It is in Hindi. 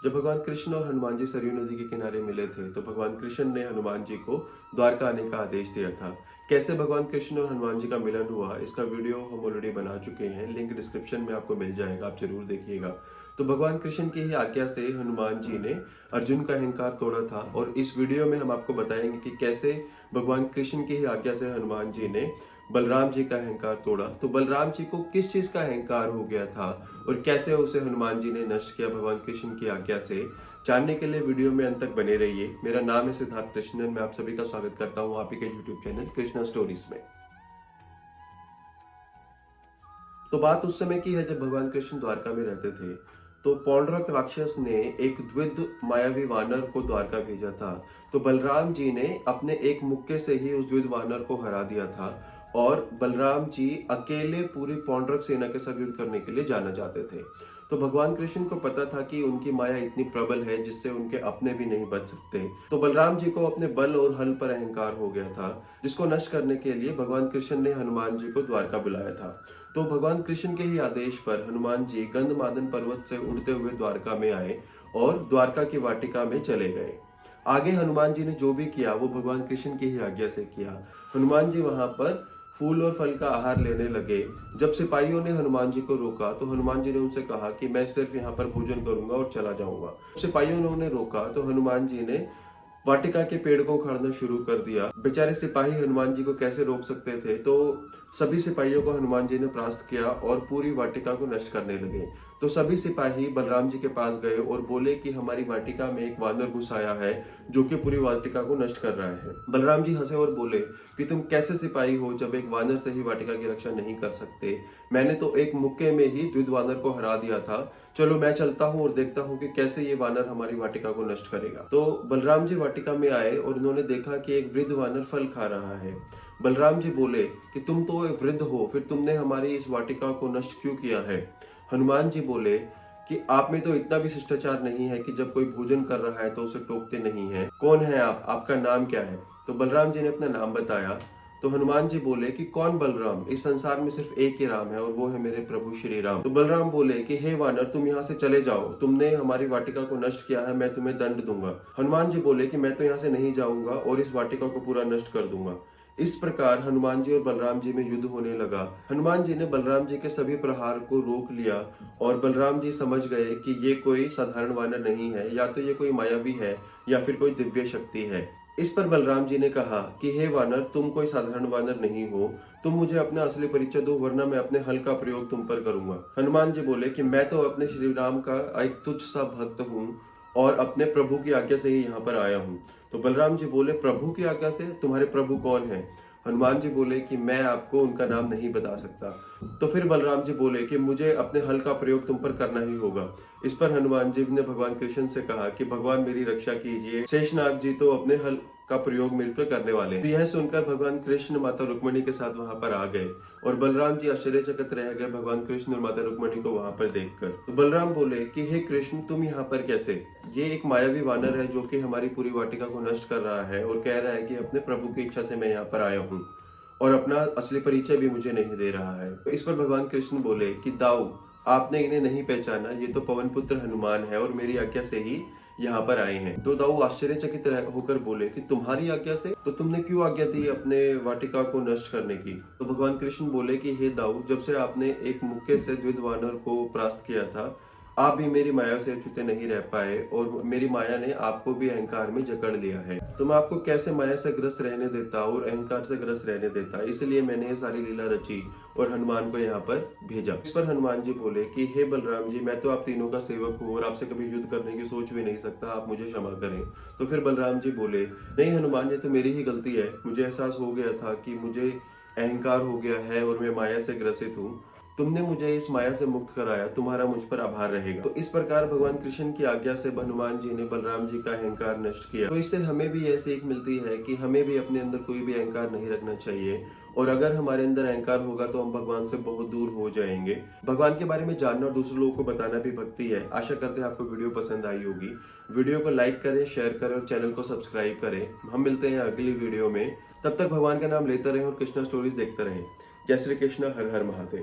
जब भगवान कृष्ण और हनुमान जी सरयू नदी के किनारे मिले थे तो भगवान कृष्ण ने हनुमान जी को द्वारका आने का आदेश दिया था। कैसे भगवान कृष्ण और हनुमान जी का मिलन हुआ, इसका वीडियो हम ऑलरेडी बना चुके हैं, लिंक डिस्क्रिप्शन में आपको मिल जाएगा, आप जरूर देखिएगा। तो भगवान कृष्ण की ही आज्ञा से हनुमान जी ने अर्जुन का अहंकार तोड़ा था और इस वीडियो में हम आपको बताएंगे कि कैसे भगवान कृष्ण की ही आज्ञा से हनुमान जी ने बलराम जी का अहंकार तोड़ा। तो बलराम जी को किस चीज का अहंकार हो गया था और कैसे उसे हनुमान जी ने नष्ट किया भगवान कृष्ण की आज्ञा से, जानने के लिए वीडियो में अंत तक बने रहिए। मेरा नाम है सिद्धार्थ कृष्णन, मैं आप सभी का स्वागत करता हूँ आप ही के यूट्यूब चैनल कृष्णा स्टोरीज में। तो बात उस समय की है जब भगवान कृष्ण द्वारका में रहते थे। तो पौंड्रक राक्षस ने एक द्विध मायावी वानर को द्वारका भेजा था। तो बलराम जी ने अपने एक मुक्के से ही उस द्विध वानर को हरा दिया था और बलराम जी अकेले पूरी पौंड्रक सेना के साथ युद्ध करने के लिए जाना चाहते थे। तो भगवान कृष्ण को पता था कि उनकी माया इतनी प्रबल है जिससे उनके अपने भी नहीं बच सकते। तो बलराम जी को अपने बल और हल पर अहंकार हो गया था, जिसको नष्ट करने के लिए भगवान कृष्ण ने हनुमान जी को द्वारका बुलाया था। तो भगवान कृष्ण के ही आदेश पर हनुमान जी गंधमादन पर्वत से उड़ते हुए द्वारका में आए और द्वारका की वाटिका में चले गए। आगे हनुमान जी ने जो भी किया वो भगवान कृष्ण की ही आज्ञा से किया। हनुमान जी वहां पर फूल और फल का आहार लेने लगे। जब सिपाहियों ने हनुमान जी को रोका तो हनुमान जी ने उनसे कहा कि मैं सिर्फ यहाँ पर भोजन करूंगा और चला जाऊंगा। सिपाहियों ने उन्हें रोका तो हनुमान जी ने वाटिका के पेड़ को उखाड़ना शुरू कर दिया। बेचारे सिपाही हनुमान जी को कैसे रोक सकते थे, तो सभी सिपाहियों को हनुमान जी ने परास्त किया और पूरी वाटिका को नष्ट करने लगे। तो सभी सिपाही बलराम जी के पास गए और बोले कि हमारी वाटिका में एक वानर घुस आया है जो कि पूरी वाटिका को नष्ट कर रहा है। बलराम जी हंसे और बोले कि तुम कैसे सिपाही हो जब एक वानर से ही वाटिका की रक्षा नहीं कर सकते। मैंने तो एक मुक्के में ही द्विध वानर को हरा दिया था। चलो मैं चलता हूँ और देखता हूँ कि कैसे ये वानर हमारी वाटिका को नष्ट करेगा। तो बलराम जी वाटिका में आए और उन्होंने देखा कि एक वृद्ध वानर फल खा रहा है। बलराम जी बोले कि तुम तो एक वृद्ध हो, फिर तुमने हमारी इस वाटिका को नष्ट क्यों किया है। हनुमान जी बोले कि आप में तो इतना भी शिष्टाचार नहीं है कि जब कोई भोजन कर रहा है तो उसे टोकते नहीं है। कौन है आप, आपका नाम क्या है। तो बलराम जी ने अपना नाम बताया। तो हनुमान जी बोले कि कौन बलराम, इस संसार में सिर्फ एक ही राम है और वो है मेरे प्रभु श्री राम। तो बलराम बोले कि हे वानर, तुम यहाँ से चले जाओ, तुमने हमारी वाटिका को नष्ट किया है, मैं तुम्हें दंड दूंगा। हनुमान जी बोले कि मैं तो यहाँ से नहीं जाऊंगा और इस वाटिका को पूरा नष्ट कर दूंगा। इस प्रकार हनुमान जी और बलराम जी में युद्ध होने लगा। हनुमान जी ने बलराम जी के सभी प्रहार को रोक लिया और बलराम जी समझ गए कि ये कोई साधारण वानर नहीं है, या तो ये कोई मायावी है या फिर कोई दिव्य शक्ति है। इस पर बलराम जी ने कहा कि हे वानर, तुम कोई साधारण वानर नहीं हो, तुम मुझे अपना असली परिचय दो वरना मैं अपने हल का प्रयोग तुम पर करूंगा। हनुमान जी बोले कि मैं तो अपने श्री राम का एक तुच्छ सा भक्त हूँ और अपने प्रभु की आज्ञा से ही यहाँ पर आया हूँ। तो बलराम जी बोले, प्रभु की आज्ञा से? तुम्हारे प्रभु कौन है। हनुमान जी बोले कि मैं आपको उनका नाम नहीं बता सकता। तो फिर बलराम जी बोले कि मुझे अपने हल का प्रयोग तुम पर करना ही होगा। इस पर हनुमान जी ने भगवान कृष्ण से कहा कि भगवान मेरी रक्षा कीजिए, शेषनाग जी तो अपने हल का प्रयोग मेरे पर करने वाले हैं। तो यह सुनकर भगवान कृष्ण माता रुक्मणी के साथ वहां पर आ गए और बलराम जी आश्चर्यचकित रह गए भगवान कृष्ण और माता रुक्मणी को वहां पर देखकर। तो बलराम बोले कि हे कृष्ण, तुम यहाँ पर कैसे। ये एक मायावी वानर है जो कि हमारी पूरी वाटिका को नष्ट कर रहा है और कह रहा है कि अपने प्रभु की इच्छा से मैं यहाँ पर आया हूँ और अपना असली परिचय भी मुझे नहीं दे रहा है। तो इस पर भगवान कृष्ण बोले कि दाऊ, आपने इन्हें नहीं पहचाना, ये तो पवन पुत्र हनुमान है और मेरी आज्ञा से ही यहाँ पर आए हैं। तो दाऊ आश्चर्यचकित होकर बोले कि तुम्हारी आज्ञा से, तो तुमने क्यों आज्ञा दी अपने वाटिका को नष्ट करने की। तो भगवान कृष्ण बोले कि हे दाऊ, जब से आपने एक मुक्के से द्विध वानर को परास्त किया था, आप भी मेरी माया से छूटे नहीं रह पाए और मेरी माया ने आपको भी अहंकार में जकड़ लिया है। तो मैं आपको कैसे माया से ग्रस्त रहने देता और अहंकार से ग्रस्त रहने देता, इसलिए मैंने ये सारी लीला रची और हनुमान को यहाँ पर भेजा। इस पर हनुमान जी बोले कि हे बलराम जी, मैं तो आप तीनों का सेवक हूँ और आपसे कभी युद्ध करने की सोच भी नहीं सकता, आप मुझे क्षमा करें। तो फिर बलराम जी बोले, नहीं हनुमान, ये तो मेरी ही गलती है, मुझे एहसास हो गया था कि मुझे अहंकार हो गया है और मैं माया से ग्रसित हूँ। तुमने मुझे इस माया से मुक्त कराया, तुम्हारा मुझ पर आभार रहेगा। तो इस प्रकार भगवान कृष्ण की आज्ञा से हनुमान जी ने बलराम जी का अहंकार नष्ट किया। तो इससे हमें भी यह सीख मिलती है कि हमें भी अपने अंदर कोई भी अहंकार नहीं रखना चाहिए और अगर हमारे अंदर अहंकार होगा तो हम भगवान से बहुत दूर हो जाएंगे। भगवान के बारे में जानना और दूसरे लोगों को बताना भी भक्ति है। आशा करते हैं आपको वीडियो पसंद आई होगी। वीडियो को लाइक करें, शेयर करें और चैनल को सब्सक्राइब करें। हम मिलते हैं अगली वीडियो में। तब तक भगवान का नाम लेते रहें और कृष्णा स्टोरीज देखते रहें। जय श्री कृष्ण, हर हर महादेव।